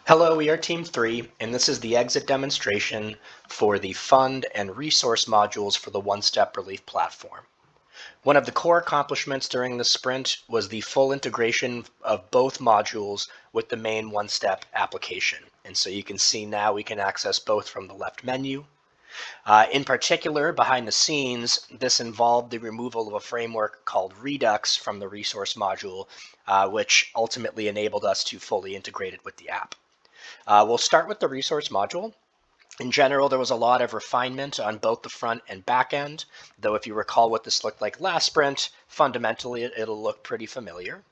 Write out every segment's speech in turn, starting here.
Hello, we are Team 3, and this is the exit demonstration for the fund and resource modules for the one-step relief platform. One of the core accomplishments during the sprint was the full integration of both modules with the main one-step application. And so you can see now we can access both from the left menu. In particular, behind the scenes, this involved the removal of a framework called Redux from the resource module, which ultimately enabled us to fully integrate it with the app. We'll start with the resource module. In general, there was a lot of refinement on both the front and back end, though if you recall what this looked like last sprint, fundamentally it'll look pretty familiar.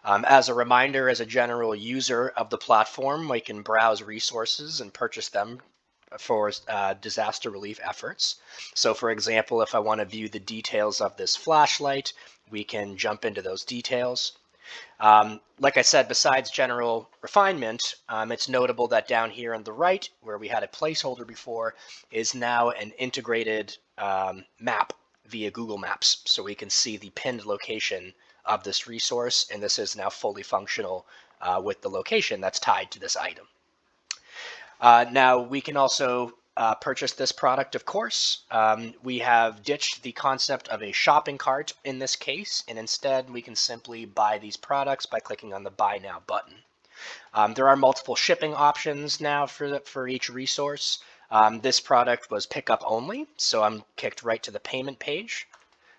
As a reminder, as a general user of the platform, we can browse resources and purchase them for disaster relief efforts. So for example, if I want to view the details of this flashlight, we can jump into those details. Like I said, besides general refinement, it's notable that down here on the right, where we had a placeholder before, is now an integrated map via Google Maps. So we can see the pinned location of this resource, and this is now fully functional with the location that's tied to this item. Now, we can also purchase this product, of course. We have ditched the concept of a shopping cart in this case, and instead we can simply buy these products by clicking on the Buy Now button. There are multiple shipping options now for each resource. This product was pickup only, so I'm kicked right to the payment page,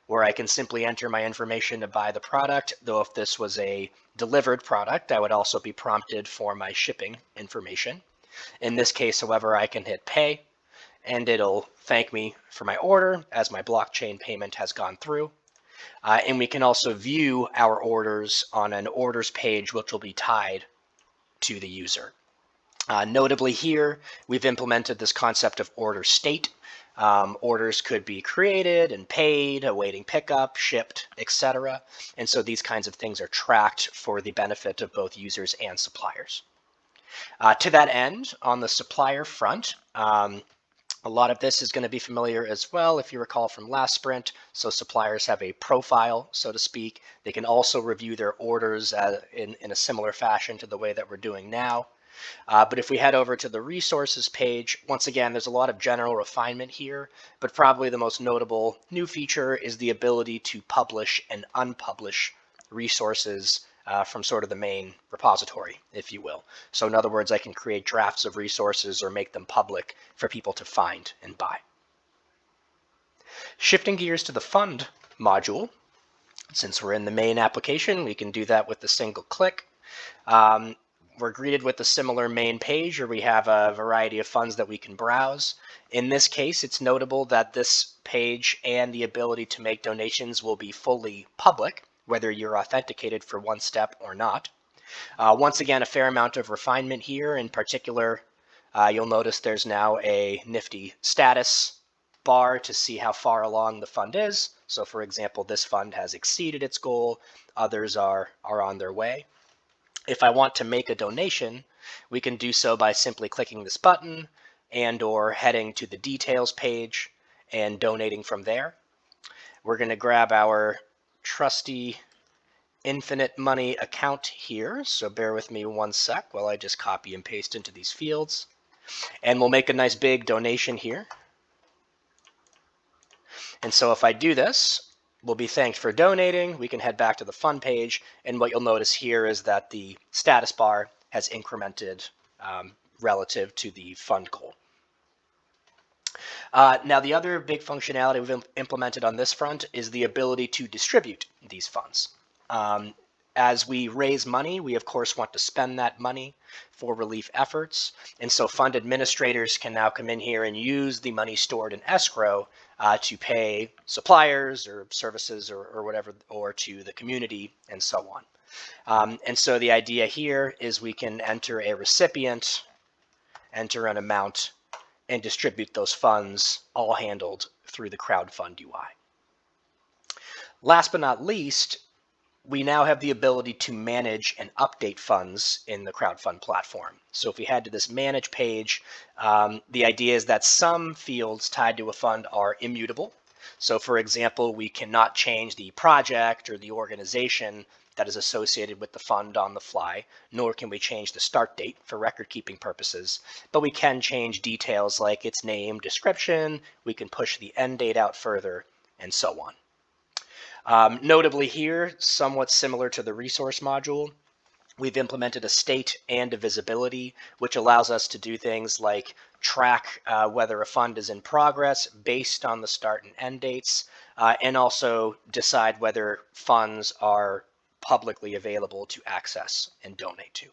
where I can simply enter my information to buy the product, though if this was a delivered product, I would also be prompted for my shipping information. In this case, however, I can hit pay, and it'll thank me for my order as my blockchain payment has gone through. And we can also view our orders on an orders page, which will be tied to the user. Notably here, we've implemented this concept of order state. Orders could be created and paid, awaiting pickup, shipped, etc. And so these kinds of things are tracked for the benefit of both users and suppliers. To that end, on the supplier front, a lot of this is going to be familiar as well, if you recall from last sprint. So suppliers have a profile, so to speak. They can also review their orders in a similar fashion to the way that we're doing now. But if we head over to the resources page, once again, there's a lot of general refinement here, but probably the most notable new feature is the ability to publish and unpublish resources from sort of the main repository, if you will. So in other words, I can create drafts of resources or make them public for people to find and buy. Shifting gears to the fund module, since we're in the main application, we can do that with a single click. We're greeted with a similar main page where we have a variety of funds that we can browse. In this case, it's notable that this page and the ability to make donations will be fully public, whether you're authenticated for one step or not. Once again, a fair amount of refinement here. In particular, you'll notice there's now a nifty status bar to see how far along the fund is. So for example, this fund has exceeded its goal. Others are on their way. If I want to make a donation, we can do so by simply clicking this button and or heading to the details page and donating from there. We're going to grab our trusty infinite money account here, so bear with me one sec while I just copy and paste into these fields, and we'll make a nice big donation here. And so if I do this, we'll be thanked for donating. We can head back to the fund page, and what you'll notice here is that the status bar has incremented relative to the fund goal. Now, the other big functionality we've implemented on this front is the ability to distribute these funds. As we raise money, we of course want to spend that money for relief efforts. And so fund administrators can now come in here and use the money stored in escrow to pay suppliers or services or whatever, or to the community and so on. And so the idea here is we can enter a recipient, enter an amount, and distribute those funds, all handled through the Crowdfund UI. Last but not least, we now have the ability to manage and update funds in the Crowdfund platform. So if we head to this manage page, the idea is that some fields tied to a fund are immutable. So for example, we cannot change the project or the organization that is associated with the fund on the fly, nor can we change the start date for record-keeping purposes, but we can change details like its name, description, we can push the end date out further, and so on. Notably here, somewhat similar to the resource module, we've implemented a state and a visibility, which allows us to do things like track whether a fund is in progress based on the start and end dates, and also decide whether funds are publicly available to access and donate to.